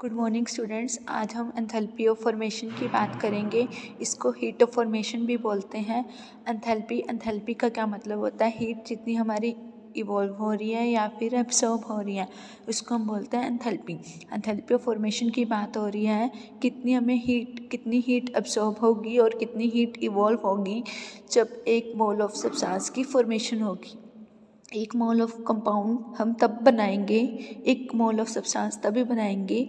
Good morning students. आज हम enthalpy of formation की बात करेंगे। इसको हीट ऑफ फॉर्मेशन भी बोलते हैं। एंथैल्पी का क्या मतलब होता है? हीट जितनी हमारी इवॉल्व हो रही है या फिर एब्सॉर्ब हो रही है उसको हम बोलते हैं एंथैल्पी। एंथैल्पी ऑफ फॉर्मेशन की बात हो रही है कितनी हीट एब्सॉर्ब होगी और कितनी हीट इवॉल्व होगी जब एक मोल ऑफ सब्सटेंस की फॉर्मेशन होगी। एक मोल ऑफ कंपाउंड हम तब बनाएंगे, एक मोल ऑफ सब्सटेंस तभी बनाएंगे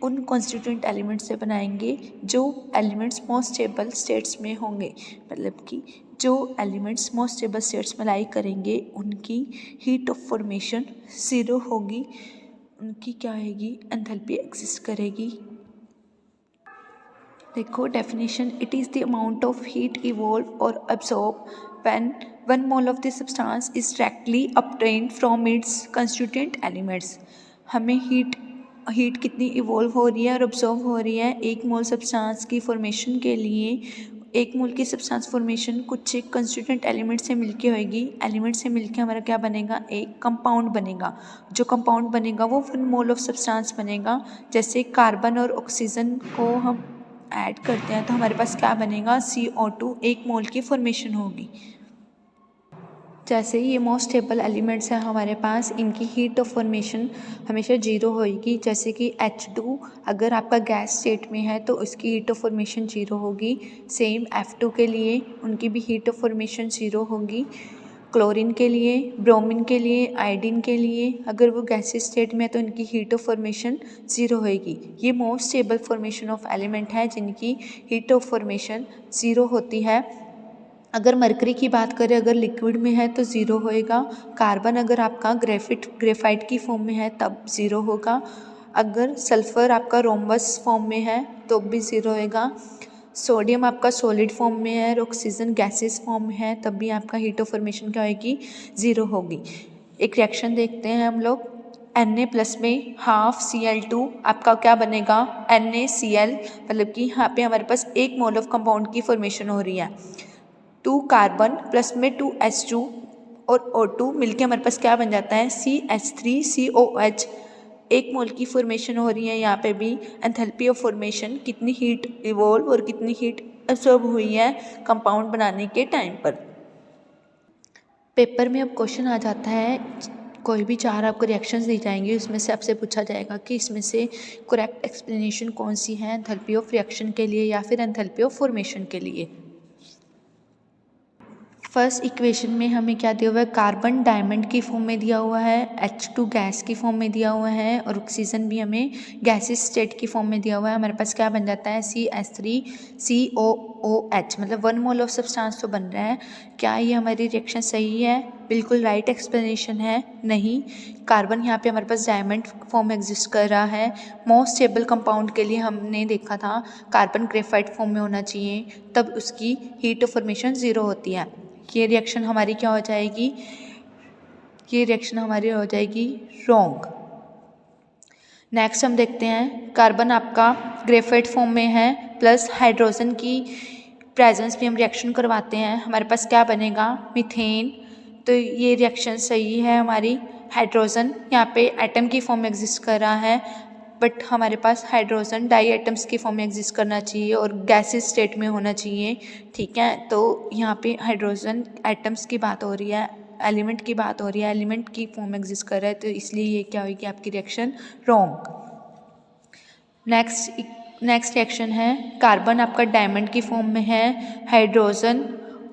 उन कॉन्स्टिट्यूएंट एलिमेंट से बनाएंगे जो एलिमेंट्स मोस्ट स्टेबल स्टेट्स में होंगे। मतलब कि जो एलिमेंट्स मोस्ट स्टेबल स्टेट्स में लाई करेंगे उनकी हीट ऑफ फॉर्मेशन ज़ीरो होगी, उनकी क्या होगी, एंथैल्पी एग्जिस्ट करेगी। देखो definition, it is the amount of heat evolve और absorb when 1 mole of the substance is directly obtained from its constituent elements। हमें हीट कितनी इवॉल्व हो रही है और ऑब्जॉर्व हो रही है एक मोल सब्सटेंस की फॉर्मेशन के लिए। एक मोल की सब्सटेंस फॉर्मेशन कुछ एक कंस्टिट्यूएंट एलिमेंट से मिलके होएगी। एलिमेंट से मिलके हमारा क्या बनेगा, एक कंपाउंड बनेगा। जो कंपाउंड बनेगा वो 1 मोल ऑफ सब्सटेंस बनेगा। जैसे कार्बन और ऑक्सीजन को हम ऐड करते हैं तो हमारे पास क्या बनेगा, CO2, एक मोल की फॉर्मेशन होगी। जैसे ये मोस्ट स्टेबल एलिमेंट्स हैं हमारे पास, इनकी हीट ऑफ फॉर्मेशन हमेशा जीरो होगी। जैसे कि H2 अगर आपका गैस स्टेट में है तो उसकी हीट ऑफ फॉर्मेशन जीरो होगी। सेम F2 के लिए उनकी भी हीट ऑफ फॉर्मेशन जीरो होगी। क्लोरीन के लिए, ब्रोमीन के लिए, आयोडीन के लिए अगर वो गैसेस स्टेट में है तो इनकी हीट ऑफ फॉर्मेशन ज़ीरो होएगी। ये most stable formation of element है जिनकी हीट ऑफ फॉर्मेशन ज़ीरो होती है। अगर मरकरी की बात करें, अगर लिक्विड में है तो ज़ीरो होएगा। कार्बन अगर आपका ग्रेफाइट की फॉर्म में है तब ज़ीरो होगा। अगर सल्फ़र आपका रोम्बस फॉर्म में है तो भी ज़ीरो होएगा। सोडियम आपका सॉलिड फॉर्म में है और ऑक्सीजन गैसेस फॉर्म में है तब भी आपका हीट ऑफ फॉर्मेशन क्या होगी, ज़ीरो होगी। एक रिएक्शन देखते हैं हम लोग। Na+ में हाफ Cl2 आपका क्या बनेगा, NaCl, मतलब कि यहाँ पे हमारे पास एक मोल ऑफ कंपाउंड की फॉर्मेशन हो रही है। 2 कार्बन प्लस में 2H2 और O2 मिलके हमारे पास क्या बन जाता है, CH3COH, एक मोल की फॉर्मेशन हो रही है। यहाँ पे भी एंथैल्पी ऑफ फॉर्मेशन, कितनी हीट इवॉल्व और कितनी हीट एब्सॉर्ब हुई है कंपाउंड बनाने के टाइम पर। पेपर में अब क्वेश्चन आ जाता है, कोई भी 4 आपको रिएक्शंस दी जाएंगी, उसमें से आपसे पूछा जाएगा कि इसमें से करेक्ट एक्सप्लेनेशन कौन सी है एंथैल्पी ऑफ रिएक्शन के लिए या फिर एंथैल्पी ऑफ फॉर्मेशन के लिए। फर्स्ट इक्वेशन में हमें क्या दिया हुआ है, कार्बन डायमंड की फॉर्म में दिया हुआ है, H2 गैस की फॉर्म में दिया हुआ है और ऑक्सीजन भी हमें गैसेस स्टेट की फॉर्म में दिया हुआ है। हमारे पास क्या बन जाता है, CH3COOH, मतलब 1 मोल ऑफ सब्सटेंस तो बन रहा है। क्या ये हमारी रिएक्शन सही है? बिल्कुल राइट एक्सप्लेनेशन है। नहीं, कार्बन यहाँ पे हमारे पास डायमंड फॉर्म एग्जिस्ट कर रहा है। मोस्ट स्टेबल कंपाउंड के लिए हमने देखा था कार्बन ग्रेफाइट फॉर्म में होना चाहिए, तब उसकी हीट ऑफ फॉर्मेशन ज़ीरो होती है। ये रिएक्शन हमारी क्या हो जाएगी, ये रिएक्शन हमारी हो जाएगी रॉन्ग। नेक्स्ट हम देखते हैं, कार्बन आपका ग्रेफाइट फॉर्म में है प्लस हाइड्रोजन की प्रेजेंस में हम रिएक्शन करवाते हैं, हमारे पास क्या बनेगा, मीथेन। तो ये रिएक्शन सही है हमारी। हाइड्रोजन यहाँ पे एटम की फॉर्म में एग्जिस्ट कर रहा है, बट हमारे पास हाइड्रोजन डाई एटम्स की फॉर्म में एग्जिस्ट करना चाहिए और गैसेस स्टेट में होना चाहिए। ठीक है, तो यहाँ पे हाइड्रोजन एटम्स की बात हो रही है, एलिमेंट की बात हो रही है, एलिमेंट की फॉर्म में एग्जिस्ट कर रहा है, तो इसलिए ये क्या होगी आपकी रिएक्शन रॉन्ग। नेक्स्ट रिएक्शन है, कार्बन आपका डायमंड की फॉर्म में है, हाइड्रोजन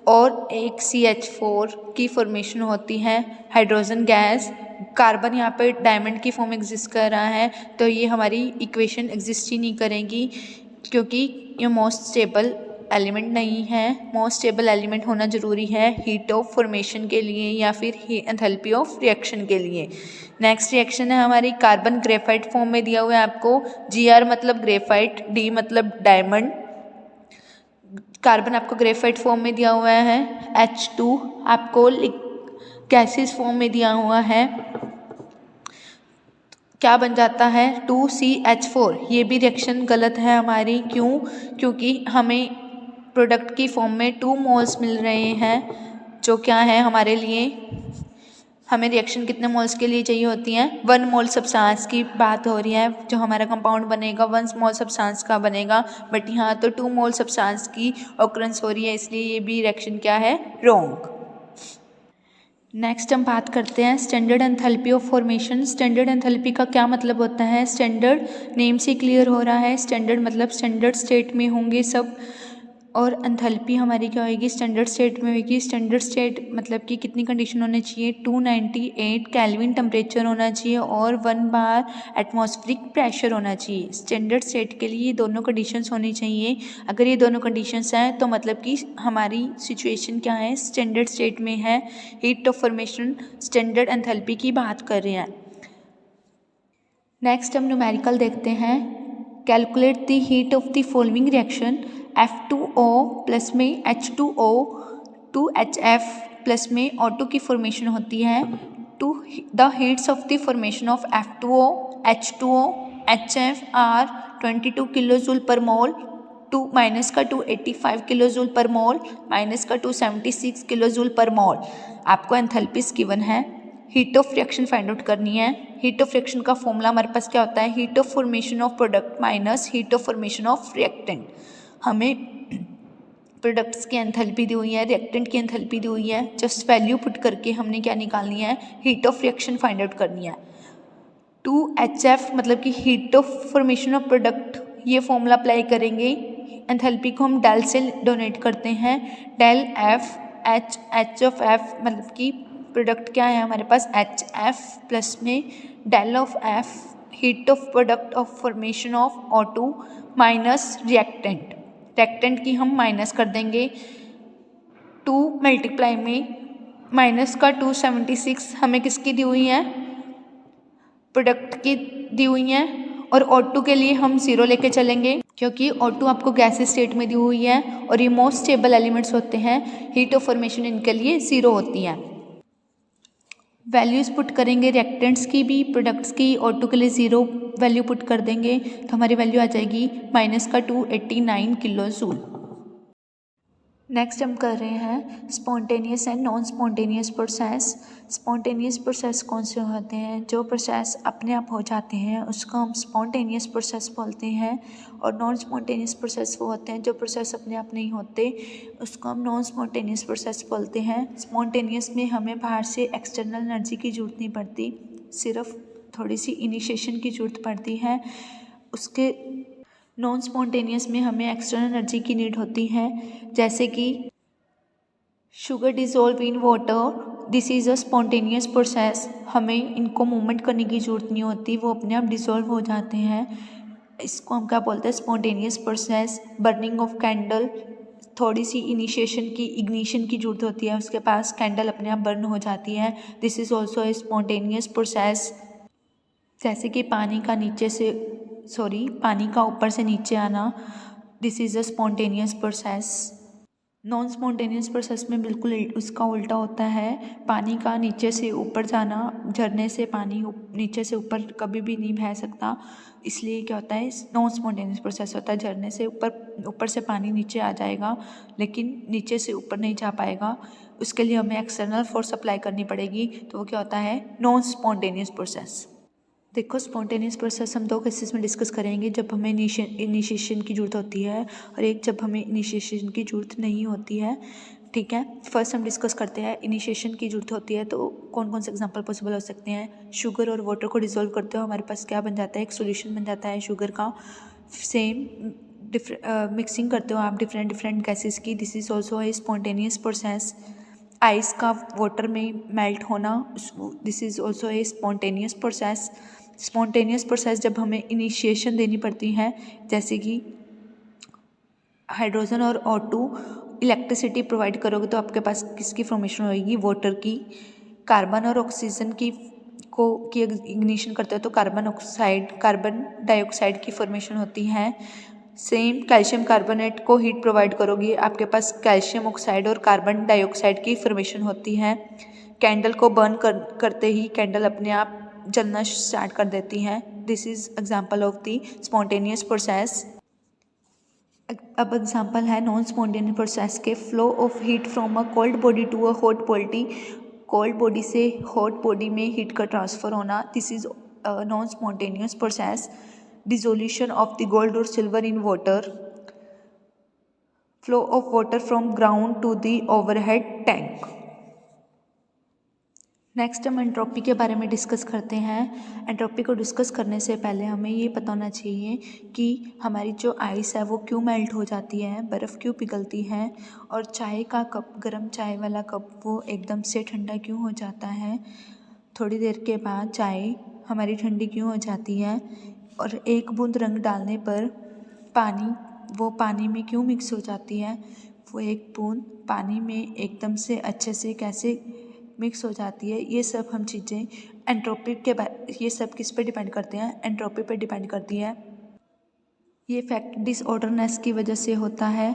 और एक CH4 की फॉर्मेशन होती है, हाइड्रोजन गैस। कार्बन यहाँ पे डायमंड की फॉर्म एग्जिस्ट कर रहा है, तो ये हमारी इक्वेशन एग्जिस्ट ही नहीं करेगी क्योंकि ये मोस्ट स्टेबल एलिमेंट नहीं है। मोस्ट स्टेबल एलिमेंट होना ज़रूरी है हीट ऑफ फॉर्मेशन के लिए या फिर एंथैल्पी ऑफ रिएक्शन के लिए। नेक्स्ट रिएक्शन है हमारी, कार्बन ग्रेफाइट फॉर्म में दिया हुआ है आपको, Gr मतलब ग्रेफाइट, D मतलब डायमंड। कार्बन आपको ग्रेफाइट फॉर्म में दिया हुआ है, H2 आपको गैसेस फॉर्म में दिया हुआ है, क्या बन जाता है 2CH4। ये भी रिएक्शन गलत है हमारी, क्यों? क्योंकि हमें प्रोडक्ट की फॉर्म में 2 मोल्स मिल रहे हैं जो क्या है हमारे लिए, हमें रिएक्शन कितने मोल्स के लिए चाहिए होती हैं? 1 मोल सब्सटेंस की बात हो रही है, जो हमारा कंपाउंड बनेगा 1 मोल सब्सटेंस का बनेगा, बट यहाँ तो 2 मोल सब्सटेंस की ऑकरेंस हो रही है, इसलिए ये भी रिएक्शन क्या है? रॉन्ग। नेक्स्ट हम बात करते हैं standard enthalpy of formation. Standard enthalpy का क्या मतलब होता है? स्टैंडर्ड नेम से क्लियर हो रहा है, स्टैंडर्ड मतलब स्टैंडर्ड स्टेट में होंगे सब, और एंथैल्पी हमारी क्या होगी? स्टैंडर्ड स्टेट में होगी। स्टैंडर्ड स्टेट मतलब कि कितनी कंडीशन होनी चाहिए? 298 केल्विन टेम्परेचर होना चाहिए और 1 बार एटमॉस्फेरिक प्रेशर होना चाहिए। स्टैंडर्ड स्टेट के लिए ये दोनों कंडीशंस होनी चाहिए। अगर ये दोनों कंडीशंस हैं तो मतलब कि हमारी सिचुएशन क्या है? स्टैंडर्ड स्टेट में है, heat of formation, standard enthalpy की बात कर रहे हैं। नेक्स्ट हम न्यूमेरिकल देखते हैं। Calculate the heat of the following reaction. F2O plus में H2O 2HF प्लस में O2 की फॉर्मेशन होती है। To the heats of the formation of F2O H2O HF are 22 kilojoule per mole, minus का 285 kilo joule per mole, minus का 276 kilo joule per मोल। आपको enthalpies given है, heat of reaction find out करनी है। Heat of reaction का formula हमारे पास क्या होता है? Heat of formation of product minus heat of formation of reactant. हमें प्रोडक्ट्स की एंथैल्पी दी हुई है, रिएक्टेंट की एंथैल्पी दी हुई है, जस्ट वैल्यू पुट करके हमने क्या निकालनी है? Heat of reaction find out करनी है। 2HF मतलब कि heat of formation of product, ये फॉर्मूला अप्लाई करेंगे। एंथैल्पी को हम डेल से डोनेट करते हैं, del F H of F मतलब कि प्रोडक्ट क्या है हमारे पास? HF प्लस में del of F heat of product of formation of O2 minus reactant. Reactant की हम माइनस कर देंगे, 2 मल्टीप्लाई में माइनस का 276 हमें किसकी दी हुई है? प्रोडक्ट की दी हुई है। और O2 के लिए हम 0 लेके चलेंगे, क्योंकि O2 आपको गैसेस स्टेट में दी हुई है और ये मोस्ट स्टेबल एलिमेंट्स होते हैं, हीट ऑफ फॉर्मेशन इनके लिए 0 होती है। वैल्यूज़ पुट करेंगे रिएक्टेंट्स की भी, प्रोडक्ट्स की। O2 के लिए 0 वैल्यू पुट कर देंगे तो हमारी वैल्यू आ जाएगी माइनस का 289 किलो जूल। नेक्स्ट हम कर रहे हैं spontaneous and non spontaneous process. Spontaneous process कौन से होते हैं? जो प्रोसेस अपने आप हो जाते हैं उसको हम स्पॉन्टेनियस प्रोसेस बोलते हैं, और नॉन स्पॉन्टेनियस प्रोसेस वो होते हैं जो प्रोसेस अपने आप नहीं होते, उसको हम नॉन स्पॉन्टेनियस प्रोसेस बोलते हैं। स्पॉन्टेनियस में हमें बाहर से एक्सटर्नल एनर्जी की ज़रूरत नहीं पड़ती, सिर्फ थोड़ी सी इनिशिएशन की ज़रूरत पड़ती है। उसके नॉन स्पॉन्टेनियस में हमें एक्सटर्नल एनर्जी की नीड होती है, जैसे कि sugar dissolve in water, this is a spontaneous process. हमें इनको मूवमेंट करने की ज़रूरत नहीं होती, वो अपने आप डिज़ोल्व हो जाते हैं। इसको हम क्या बोलते हैं? Spontaneous process. Burning of candle, थोड़ी सी इनिशिएशन की इग्निशन की ज़रूरत होती है, उसके पास कैंडल अपने आप बर्न हो जाती है, this is also a spontaneous process. जैसे कि पानी का ऊपर से नीचे आना, this is a spontaneous process. Non spontaneous process में बिल्कुल उसका उल्टा होता है, पानी का नीचे से ऊपर जाना। झरने से पानी नीचे से ऊपर कभी भी नहीं बह सकता, इसलिए क्या होता है? नॉन स्पॉन्टेनियस प्रोसेस होता है। झरने से ऊपर से पानी नीचे आ जाएगा, लेकिन नीचे से ऊपर नहीं जा पाएगा, उसके लिए हमें एक्सटर्नल फोर्स अप्लाई करनी पड़ेगी, तो वो क्या होता है? Non spontaneous process. देखो, स्पॉन्टेनियस प्रोसेस हम 2 केसेस में डिस्कस करेंगे, जब हमें इनिशिएशन की ज़रूरत होती है और एक जब हमें इनिशिएशन की ज़रूरत नहीं होती है। ठीक है, फर्स्ट हम डिस्कस करते हैं इनिशिएशन की ज़रूरत होती है तो कौन कौन से एग्जांपल पॉसिबल हो सकते हैं। शुगर और वाटर को डिसॉल्व करते हो हमारे पास क्या बन जाता है? एक सॉल्यूशन बन जाता है शुगर का। सेम मिक्सिंग करते हो आप डिफरेंट गैसेस की, this is also a spontaneous process. Ice का वाटर में मेल्ट होना, this is also a spontaneous process. Spontaneous process जब हमें इनिशिएशन देनी पड़ती है, जैसे कि हाइड्रोजन और O2 इलेक्ट्रिसिटी प्रोवाइड करोगे तो आपके पास किसकी फॉर्मेशन होगी? वाटर की। कार्बन और ऑक्सीजन की इग्निशन करते हो तो कार्बन डाइऑक्साइड की फॉर्मेशन होती है। सेम कैल्शियम कार्बोनेट को हीट प्रोवाइड करोगी, आपके पास कैल्शियम ऑक्साइड और कार्बन डाइऑक्साइड की फॉर्मेशन होती है। कैंडल को बर्न करते ही कैंडल अपने आप जलना स्टार्ट कर देती हैं, this is example of the spontaneous process. अब एग्जाम्पल है नॉन स्पॉन्टेनियस प्रोसेस के। Flow of heat from a cold body to a hot body cold body से हॉट बॉडी में हीट का ट्रांसफ़र होना, this is non spontaneous process. Dissolution of the gold और silver in water. Flow of water from ground to the overhead tank. Next हम entropy के बारे में discuss करते हैं. एंट्रोपी को डिस्कस करने से पहले हमें ये पता होना चाहिए कि हमारी जो आइस है वो क्यों मेल्ट हो जाती है, बर्फ़ क्यों पिघलती है, और चाय का कप, गर्म चाय वाला कप, वो एकदम से ठंडा क्यों हो जाता है, थोड़ी देर के बाद चाय हमारी ठंडी क्यों हो जाती है, और एक बूंद रंग डालने पर पानी में क्यों मिक्स हो जाती है, वो एक बूंद पानी में एकदम से अच्छे से कैसे मिक्स हो जाती है. ये सब हम चीज़ें एंट्रोपी के ये सब किस पे डिपेंड करते हैं, एंट्रोपी पे डिपेंड करती है. ये फैक्ट डिसऑर्डरनेस की वजह से होता है.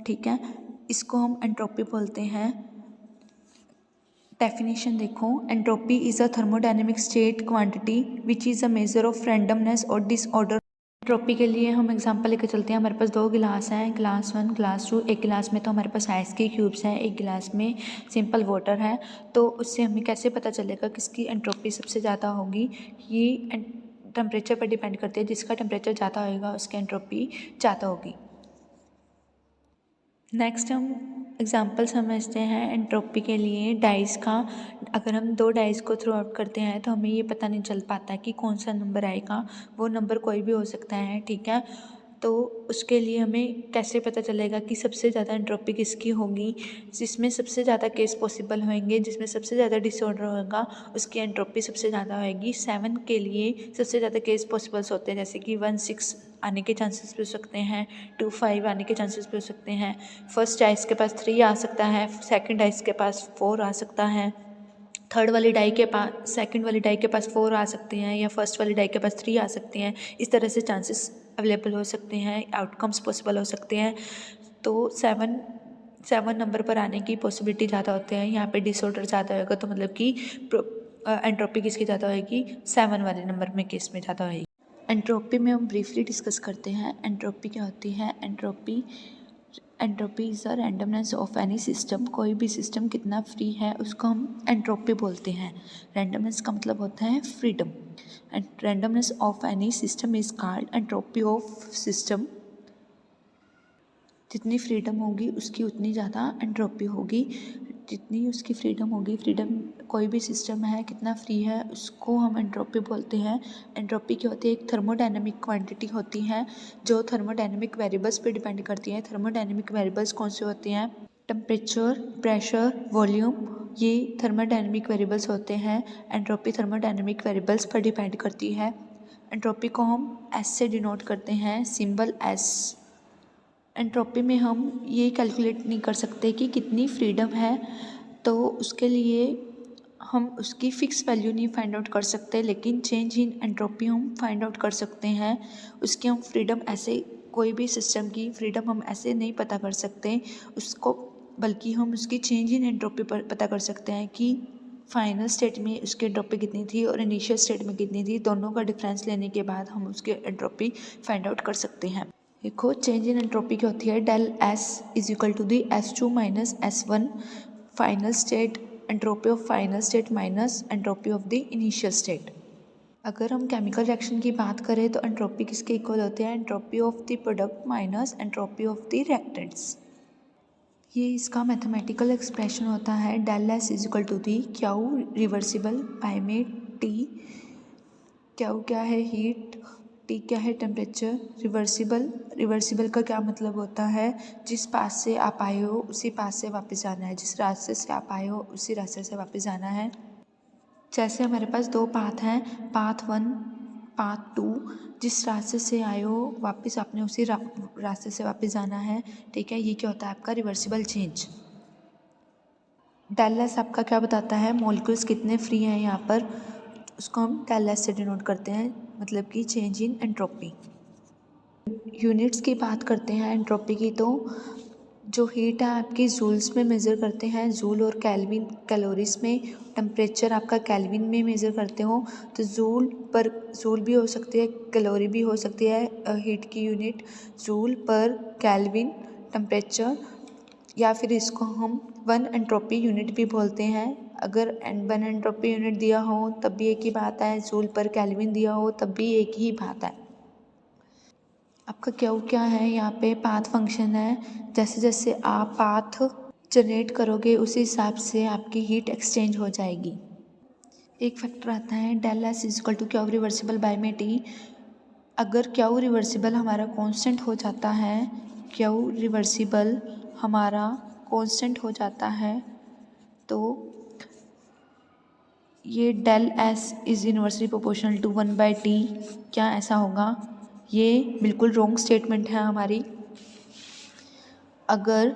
ठीक है, इसको हम एंट्रोपी बोलते हैं. डेफिनेशन देखो. Entropy is a thermodynamic state quantity which is a measure of randomness और डिसऑर्डर. एंट्रोपी के लिए हम एग्जांपल लेकर चलते हैं. हमारे पास 2 गिलास हैं, ग्लास 1, ग्लास 2. एक गिलास में तो हमारे पास आइस के क्यूब्स हैं, एक गिलास में सिंपल वाटर है. तो उससे हमें कैसे पता चलेगा किसकी एंट्रोपी सबसे ज़्यादा होगी. ये टेम्परेचर पर डिपेंड करती है. जिसका टेम्परेचर ज़्यादा होगा उसकी एंट्रोपी ज़्यादा होगी. नेक्स्ट हम एग्जांपल समझते हैं एंट्रोपी के लिए डाइस का. अगर हम 2 डाइस को थ्रो आउट करते हैं तो हमें ये पता नहीं चल पाता कि कौन सा नंबर आएगा. वो नंबर कोई भी हो सकता है. ठीक है, तो उसके लिए हमें कैसे पता चलेगा कि सबसे ज़्यादा एंट्रोपी किसकी होगी. जिसमें सबसे ज़्यादा केस पॉसिबल होंगे, जिसमें सबसे ज़्यादा डिसऑर्डर होगा, उसकी एंट्रोपी सबसे ज़्यादा होगी. 7 के लिए सबसे ज़्यादा केस पॉसिबल्स होते हैं, जैसे कि 1 6 आने के चांसेस भी हो सकते हैं, 2 5 आने के चांसेस भी हो सकते हैं. फर्स्ट डाइस के पास 3 आ सकता है, सेकंड डाइस के पास 4 आ सकता है, थर्ड वाली डाई के पास, सेकंड वाली डाई के पास 4 आ सकते हैं, या फर्स्ट वाली डाई के पास 3 आ सकते हैं. इस तरह से चांसेस अवेलेबल हो सकते हैं, आउटकम्स पॉसिबल हो सकते हैं. तो 7 नंबर पर आने की पॉसिबिलिटी ज़्यादा होते हैं. यहाँ पे डिसऑर्डर ज़्यादा होगा, तो मतलब कि एंट्रोपी किसकी ज़्यादा होगी, 7 वाले नंबर में केस में ज़्यादा होगी. एंट्रोपी में हम ब्रीफली डिस्कस करते हैं. एंट्रोपी क्या होती है. Entropy is a randomness of any system. कोई भी सिस्टम कितना फ्री है उसको हम एंट्रोपी बोलते हैं. रैंडमनेस का मतलब होता है freedom. And randomness of any system is called entropy of system. जितनी फ्रीडम होगी उसकी उतनी ज़्यादा एंट्रोपी होगी. जितनी उसकी फ्रीडम होगी, फ्रीडम कोई भी सिस्टम है कितना फ्री है उसको हम एंट्रोपी बोलते हैं. एंट्रोपी क्या होती है, एक थर्मोडायनेमिक क्वांटिटी होती है जो थर्मोडायनेमिक वेरिएबल्स पे डिपेंड करती है. थर्मोडायनेमिक वेरिएबल्स कौन से होते हैं, टेम्परेचर, प्रेशर, वॉल्यूम, ये थर्मोडायनेमिक वेरिएबल्स होते हैं. एंट्रोपी थर्मोडायनेमिक वेरिएबल्स पर डिपेंड करती है. एंट्रोपी को हम एस से डिनोट करते हैं, सिंबल एस. एंट्रोपी में हम ये कैलकुलेट नहीं कर सकते कि कितनी फ्रीडम है, तो उसके लिए हम उसकी फ़िक्स वैल्यू नहीं फाइंड आउट कर सकते, लेकिन चेंज इन एंट्रोपी हम फाइंड आउट कर सकते हैं. उसकी हम फ्रीडम ऐसे, कोई भी सिस्टम की फ्रीडम हम ऐसे नहीं पता कर सकते उसको, बल्कि हम उसकी चेंज इन एंट्रोपी पर पता कर सकते हैं कि फाइनल स्टेट में उसकी एंट्रोपी कितनी थी और इनिशियल स्टेट में कितनी थी. दोनों का डिफरेंस लेने के बाद हम उसकी एंट्रोपी फाइंड आउट कर सकते हैं. देखो, चेंज इन एंट्रोपी क्या होती है. Del S is equal to the S2 minus S1 final state, entropy of final state minus entropy of the initial state. अगर हम केमिकल रिएक्शन की बात करें तो एंट्रोपी किसके इक्वल होते हैं, entropy of the product minus entropy of the reactants. ये इसका मैथमेटिकल एक्सप्रेशन होता है. Del S is equal to the q reversible by में टी. क्यू क्या है, हीट. टी क्या है, टेम्परेचर. रिवर्सिबल का क्या मतलब होता है, जिस पास से आप आए हो उसी पास से वापस जाना है, जिस रास्ते से आप आए हो उसी रास्ते से वापस जाना है. जैसे हमारे पास 2 पाथ हैं, पाथ 1, पाथ 2. जिस रास्ते से आए हो वापस आपने उसी रास्ते से वापस जाना है. ठीक है, ये क्या होता है आपका रिवर्सिबल चेंज. डेल एस आपका क्या बताता है, मॉलिक्यूल्स कितने फ्री हैं यहाँ पर, उसको हम डेल एस से डिनोट करते हैं, मतलब कि चेंज इन एंट्रोपी. यूनिट्स की बात करते हैं एंट्रोपी की, तो जो हीट है आपकी जूल्स में मेज़र करते हैं, जूल और केल्विन कैलोरीज में. टेम्परेचर आपका केल्विन में मेज़र करते हो, तो जूल भी हो सकती है, कैलोरी भी हो सकती है. हीट की यूनिट जूल पर केल्विन टेम्परेचर, या फिर इसको हम वन एंट्रोपी यूनिट भी बोलते हैं। अगर वन एंट्रोपी यूनिट दिया हो तब भी एक ही बात है, जूल पर केल्विन दिया हो तब भी एक ही बात है। आपका क्यू क्या है, यहाँ पे पाथ फंक्शन है। जैसे जैसे आप पाथ जनरेट करोगे उसी हिसाब से आपकी हीट एक्सचेंज हो जाएगी। एक फैक्टर आता है del S is equal to Q reversible by में टी। अगर क्यू रिवर्सिबल हमारा कांस्टेंट हो जाता है, क्यू रिवर्सिबल हमारा कांस्टेंट हो जाता है तो ये del S is inversely proportional to 1/t। क्या ऐसा होगा? ये बिल्कुल रॉन्ग स्टेटमेंट है हमारी। अगर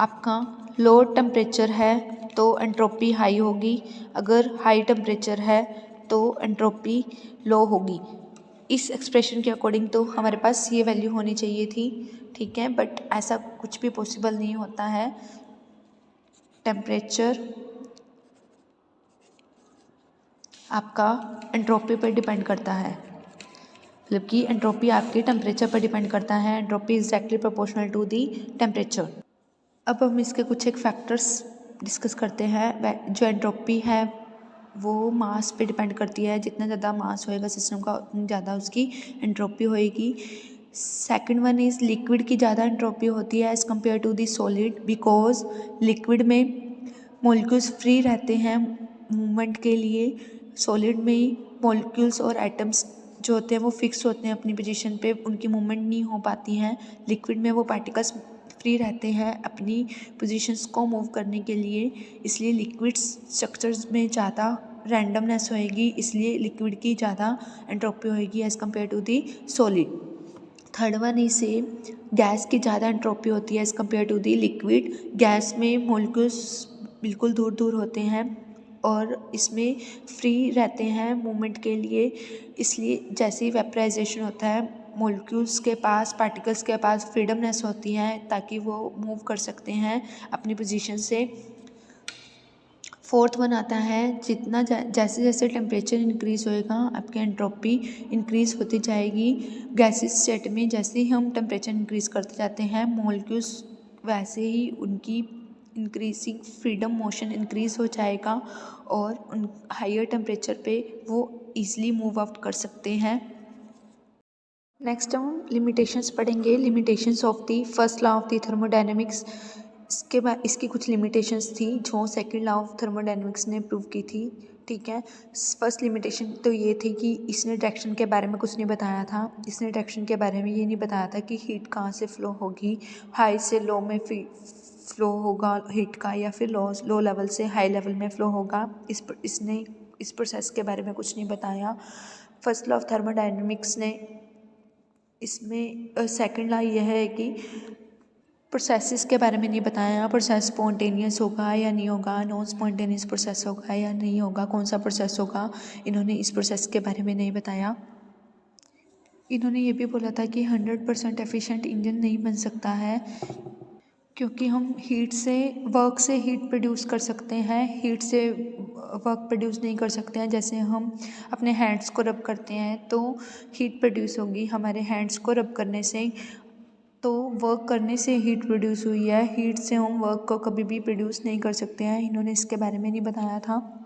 आपका लो टेम्परेचर है तो एंट्रोपी हाई होगी, अगर हाई टेम्परेचर है तो एंट्रोपी लो होगी। इस एक्सप्रेशन के अकॉर्डिंग तो हमारे पास ये वैल्यू होनी चाहिए थी, ठीक है, बट ऐसा कुछ भी पॉसिबल नहीं होता है। टेम्परेचर आपका एंट्रोपी पर डिपेंड करता है, मतलब कि एंट्रोपी आपके टेम्परेचर पर डिपेंड करता है। Entropy is directly proportional to the temperature. अब हम इसके कुछ एक फैक्टर्स डिस्कस करते हैं। जो एंट्रोपी है वो मास पे डिपेंड करती है, जितना ज़्यादा मास होएगा सिस्टम का उतनी ज़्यादा उसकी एंट्रोपी होएगी। सेकंड वन इज़ लिक्विड की ज़्यादा एंट्रोपी होती है as compare to the solid, because liquid में मॉलिक्यूल्स फ्री रहते हैं मूवमेंट के लिए। सॉलिड में मॉलिक्यूल्स और एटम्स जो होते हैं वो फिक्स होते हैं अपनी पोजीशन पे, उनकी मूवमेंट नहीं हो पाती हैं। लिक्विड में वो पार्टिकल्स फ्री रहते हैं अपनी पोजीशंस को मूव करने के लिए, इसलिए लिक्विड स्ट्रक्चर्स में ज़्यादा रैंडमनेस होएगी, इसलिए लिक्विड की ज़्यादा एंट्रोपी होएगी as compare to the solid. Third one इसे गैस की ज़्यादा एंट्रोपी होती है as compare to the liquid. Gas में मॉलिक्यूल्स बिल्कुल दूर दूर होते हैं और इसमें फ्री रहते हैं मूवमेंट के लिए, इसलिए जैसे ही वेपराइजेशन होता है मॉलिक्यूल्स के पास, पार्टिकल्स के पास फ्रीडमनेस होती है ताकि वो मूव कर सकते हैं अपनी पोजीशन से। फोर्थ वन आता है जितना जैसे जैसे टेम्परेचर इंक्रीज़ होएगा आपकी एंट्रोपी इंक्रीज़ होती जाएगी। गैसेस स्टेट में जैसे ही हम टेम्परेचर इंक्रीज़ करते जाते हैं मॉलिक्यूल्स वैसे ही उनकी इंक्रीजिंग फ्रीडम मोशन इंक्रीज़ हो जाएगा और उन हायर टेम्परेचर पे वो ईज़िली मूव आउट कर सकते हैं। नेक्स्ट हम लिमिटेशंस पढ़ेंगे, limitations of the first law of the thermodynamics. इसके बाद इसकी कुछ लिमिटेशंस थी जो सेकंड लॉ ऑफ थर्मोडायनेमिक्स ने प्रूव की थी, ठीक है। फर्स्ट लिमिटेशन तो ये थी कि इसने डायरेक्शन के बारे में कुछ नहीं बताया था। इसने डायरेक्शन के बारे में ये नहीं बताया था कि हीट कहाँ से फ्लो होगी, हाई से लो में फ्लो होगा हीट का या फिर लो लेवल से हाई लेवल में फ्लो होगा। इसने इस प्रोसेस के बारे में कुछ नहीं बताया। फर्स्ट लॉ ऑफ थर्मोडायनेमिक्स ने इसमें सेकंड लॉ यह है कि प्रोसेसेस के बारे में नहीं बताया, प्रोसेस स्पॉन्टेनियस होगा या नहीं होगा, नॉन स्पॉन्टेनियस प्रोसेस होगा या नहीं होगा, कौन सा प्रोसेस होगा, इन्होंने इस प्रोसेस के बारे में नहीं बताया। इन्होंने ये भी बोला था कि 100% एफिशिएंट इंजन नहीं बन सकता है क्योंकि हम वर्क से हीट प्रोड्यूस कर सकते हैं, हीट से वर्क प्रोड्यूस नहीं कर सकते हैं। जैसे हम अपने हैंड्स को रब करते हैं तो हीट प्रोड्यूस होगी हमारे हैंड्स को रब करने से, तो वर्क करने से हीट प्रोड्यूस हुई है, हीट से हम वर्क को कभी भी प्रोड्यूस नहीं कर सकते हैं। इन्होंने इसके बारे में नहीं बताया था।